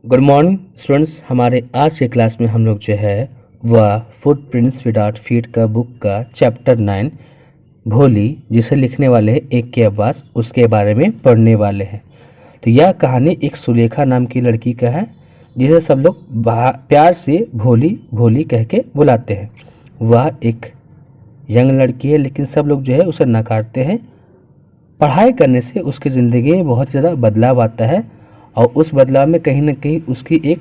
Good morning students. हमारे आज के क्लास में हम लोग जो है वह फुटप्रिंट्स विदाउट फीट का बुक का चैप्टर 9 भोली, जिसे लिखने वाले हैं एक के अब्बास, उसके बारे में पढ़ने वाले हैं। तो यह कहानी एक सुलेखा नाम की लड़की का है, जिसे सब लोग प्यार से भोली भोली कह के बुलाते हैं। वह एक यंग लड़की है, लेकिन सब लोग जो है उसे नकारते हैं। पढ़ाई करने से उसकी ज़िंदगी में बहुत ज़्यादा बदलाव आता है, और उस बदलाव में कहीं ना कहीं उसकी एक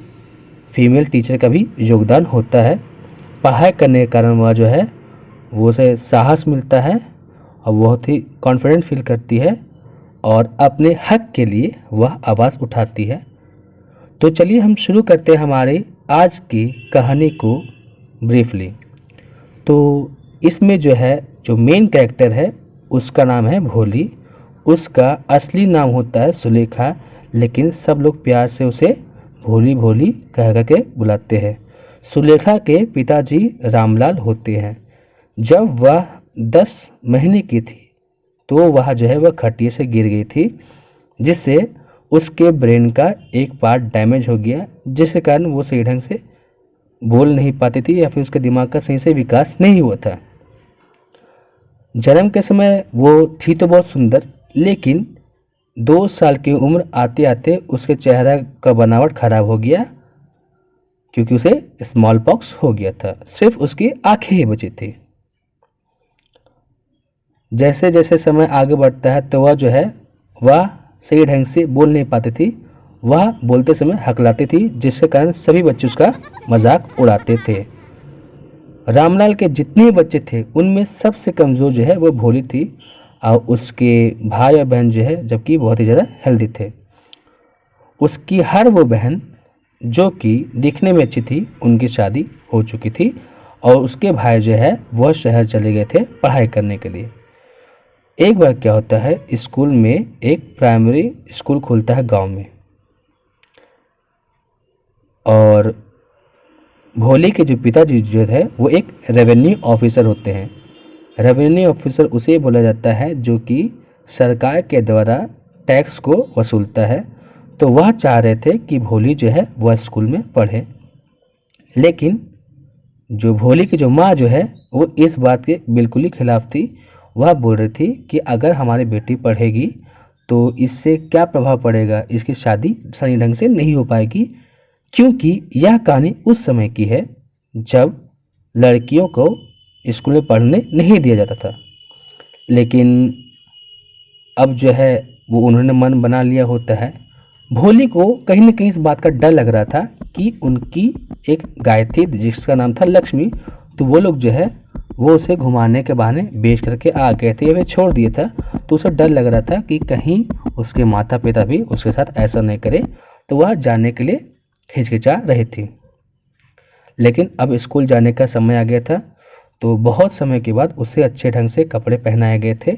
फीमेल टीचर का भी योगदान होता है। पढ़ाई करने के कारण वह जो है वो उसे साहस मिलता है और बहुत ही कॉन्फिडेंट फील करती है, और अपने हक के लिए वह आवाज़ उठाती है। तो चलिए हम शुरू करते हैं हमारी आज की कहानी को ब्रीफली। तो इसमें जो है जो मेन कैरेक्टर है उसका नाम है भोली। उसका असली नाम होता है सुलेखा, लेकिन सब लोग प्यार से उसे भोली भोली कह कर के बुलाते हैं। सुलेखा के पिताजी रामलाल होते हैं। जब वह 10 महीने की थी तो वह जो है वह खटिया से गिर गई थी, जिससे उसके ब्रेन का एक पार्ट डैमेज हो गया, जिसके कारण वो सही ढंग से बोल नहीं पाती थी या फिर उसके दिमाग का सही से विकास नहीं हुआ था। जन्म के समय वो थी तो बहुत सुंदर, लेकिन 2 साल की उम्र आते आते उसके चेहरा का बनावट खराब हो गया, क्योंकि उसे स्मॉल पॉक्स हो गया था। सिर्फ उसकी आंखें ही बची थी। जैसे जैसे समय आगे बढ़ता है तो वह जो है वह सही ढंग से बोल नहीं पाती थी। वह बोलते समय हकलाती थी, जिसके कारण सभी बच्चे उसका मजाक उड़ाते थे। रामलाल के जितने बच्चे थे उनमें सबसे कमज़ोर जो है वो भोली थी, और उसके भाई और बहन जो है जबकि बहुत ही ज़्यादा हेल्दी थे। उसकी हर वो बहन जो कि दिखने में अच्छी थी, उनकी शादी हो चुकी थी, और उसके भाई जो है वह शहर चले गए थे पढ़ाई करने के लिए। एक बार क्या होता है, स्कूल में एक प्राइमरी स्कूल खुलता है गांव में, और भोली के जो पिताजी जो है वो एक रेवेन्यू ऑफिसर होते हैं। रेवेन्यू ऑफिसर उसे बोला जाता है जो कि सरकार के द्वारा टैक्स को वसूलता है। तो वह चाह रहे थे कि भोली जो है वह स्कूल में पढ़े, लेकिन जो भोली की जो माँ जो है वो इस बात के बिल्कुल ही खिलाफ थी। वह बोल रही थी कि अगर हमारी बेटी पढ़ेगी तो इससे क्या प्रभाव पड़ेगा, इसकी शादी सही ढंग से नहीं हो पाएगी, क्योंकि यह कहानी उस समय की है जब लड़कियों को स्कूल में पढ़ने नहीं दिया जाता था। लेकिन अब जो है वो उन्होंने मन बना लिया होता है। भोली को कहीं ना कहीं इस बात का डर लग रहा था कि उनकी एक गाय थी जिसका नाम था लक्ष्मी, तो वो लोग जो है वो उसे घुमाने के बहाने बेच करके आ गए थे या फिर छोड़ दिया था। तो उसे डर लग रहा था कि कहीं उसके माता पिता भी उसके साथ ऐसा नहीं करे, तो वह जाने के लिए हिचकिचा रही थी। लेकिन अब स्कूल जाने का समय आ गया था, तो बहुत समय के बाद उसे अच्छे ढंग से कपड़े पहनाए गए थे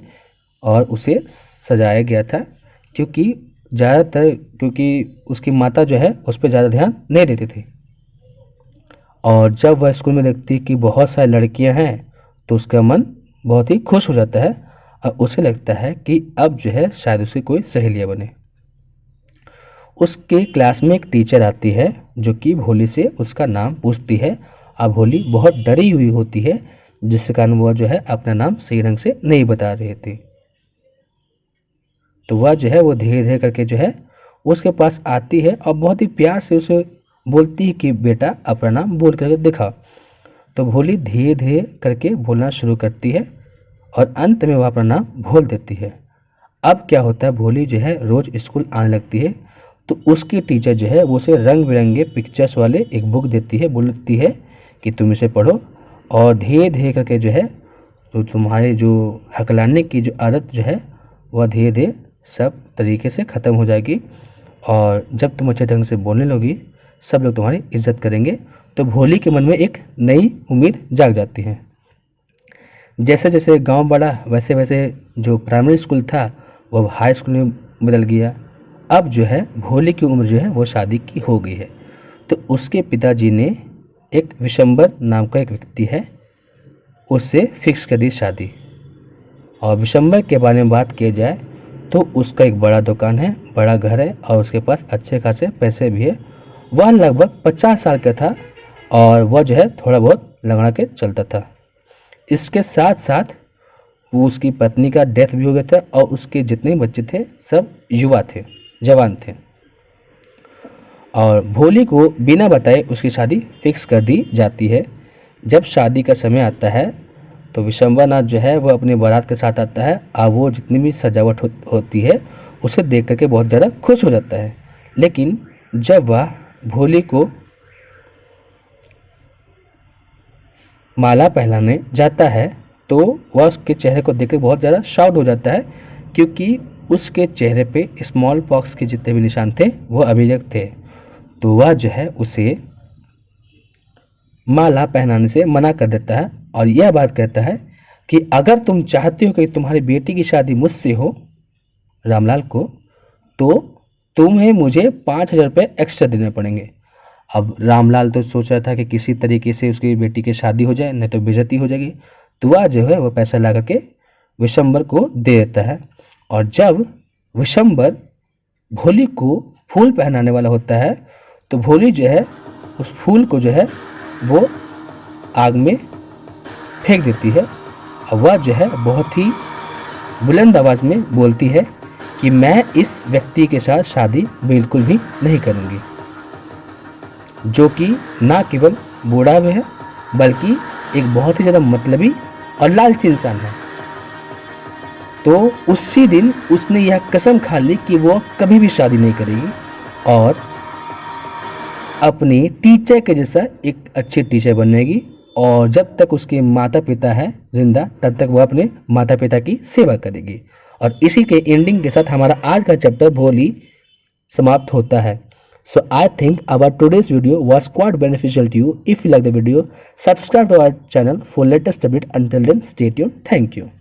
और उसे सजाया गया था, क्योंकि उसकी माता जो है उस पर ज़्यादा ध्यान नहीं देती थी। और जब वह स्कूल में देखती कि बहुत सारी लड़कियां हैं तो उसका मन बहुत ही खुश हो जाता है, और उसे लगता है कि अब जो है शायद उसे कोई सहेलियाँ बने। उसके क्लास में एक टीचर आती है जो कि भोली से उसका नाम पूछती है, और भोली बहुत डरी हुई होती है, जिसके कारण वह जो है अपना नाम सही ढंग से नहीं बता रही थी। तो वह जो है वो धीरे धीरे करके जो है उसके पास आती है और बहुत ही प्यार से उसे बोलती है कि बेटा अपना नाम बोल करके दिखा। तो भोली धीरे धीरे करके बोलना शुरू करती है और अंत में वह अपना नाम बोल देती है। अब क्या होता है, भोली जो है रोज़ स्कूल आने लगती है, तो उसकी टीचर जो है वो उसे रंग बिरंगे पिक्चर्स वाले एक बुक देती है, बोलती है कि तुम इसे पढ़ो, और धीरे धीरे करके जो है तो तुम्हारे जो हकलाने की जो आदत जो है वह धीरे धीरे सब तरीके से ख़त्म हो जाएगी, और जब तुम अच्छे ढंग से बोलने लोगी सब लोग तुम्हारी इज्जत करेंगे। तो भोली के मन में एक नई उम्मीद जाग जाती है। जैसे जैसे गांव बढ़ा वैसे वैसे जो प्राइमरी स्कूल था वह हाई स्कूल में बदल गया। अब जो है भोली की उम्र जो है वो शादी की हो गई है। तो उसके पिताजी ने एक विशंबर नाम का एक व्यक्ति है, उससे फिक्स कर दी शादी। और विशंबर के बारे में बात किया जाए तो उसका एक बड़ा दुकान है, बड़ा घर है, और उसके पास अच्छे खासे पैसे भी है, वह लगभग 50 साल का था और वह जो है थोड़ा बहुत लंगड़ा के चलता था। इसके साथ साथ वो उसकी पत्नी का डेथ भी हो गया था और उसके जितने बच्चे थे सब युवा थे, जवान थे। और भोली को बिना बताए उसकी शादी फिक्स कर दी जाती है। जब शादी का समय आता है तो विशंबरनाथ जो है वो अपने बारात के साथ आता है और वो जितनी भी सजावट होती है उसे देख करके बहुत ज़्यादा खुश हो जाता है। लेकिन जब वह भोली को माला पहनाने जाता है तो वह उसके चेहरे को देखकर बहुत ज़्यादा शॉक्ड हो जाता है, क्योंकि उसके चेहरे पे स्मॉल पॉक्स के जितने भी निशान थे वो अभी तक थे। तो वह जो है उसे माला पहनाने से मना कर देता है और यह बात कहता है कि अगर तुम चाहते हो कि तुम्हारी बेटी की शादी मुझसे हो रामलाल को, तो तुम्हें मुझे 5,000 रुपये एक्स्ट्रा देने पड़ेंगे। अब रामलाल तो सोच रहा था कि किसी तरीके से उसकी बेटी की शादी हो जाए, नहीं तो बेइज्जती हो जाएगी। तो वह जो है वह पैसा ला करके विशंबर को दे देता है। और जब विशंबर भोली को फूल पहनाने वाला होता है तो भोली जो है उस फूल को जो है वो आग में फेंक देती है। और वह जो है बहुत ही बुलंद आवाज़ में बोलती है कि मैं इस व्यक्ति के साथ शादी बिल्कुल भी नहीं करूँगी, जो कि ना केवल बूढ़ा भी है बल्कि एक बहुत ही ज़्यादा मतलबी और लालची इंसान है। तो उसी दिन उसने यह कसम खा ली कि वो कभी भी शादी नहीं करेगी और अपनी टीचर के जैसा एक अच्छी टीचर बनेगी। और जब तक उसके माता पिता है जिंदा तब तक वह अपने माता पिता की सेवा करेगी। और इसी के एंडिंग के साथ हमारा आज का चैप्टर भोली समाप्त होता है। So I think our today's video was quite beneficial to you. If you like the video, subscribe to our channel for latest update. Until then, stay tuned. Thank you.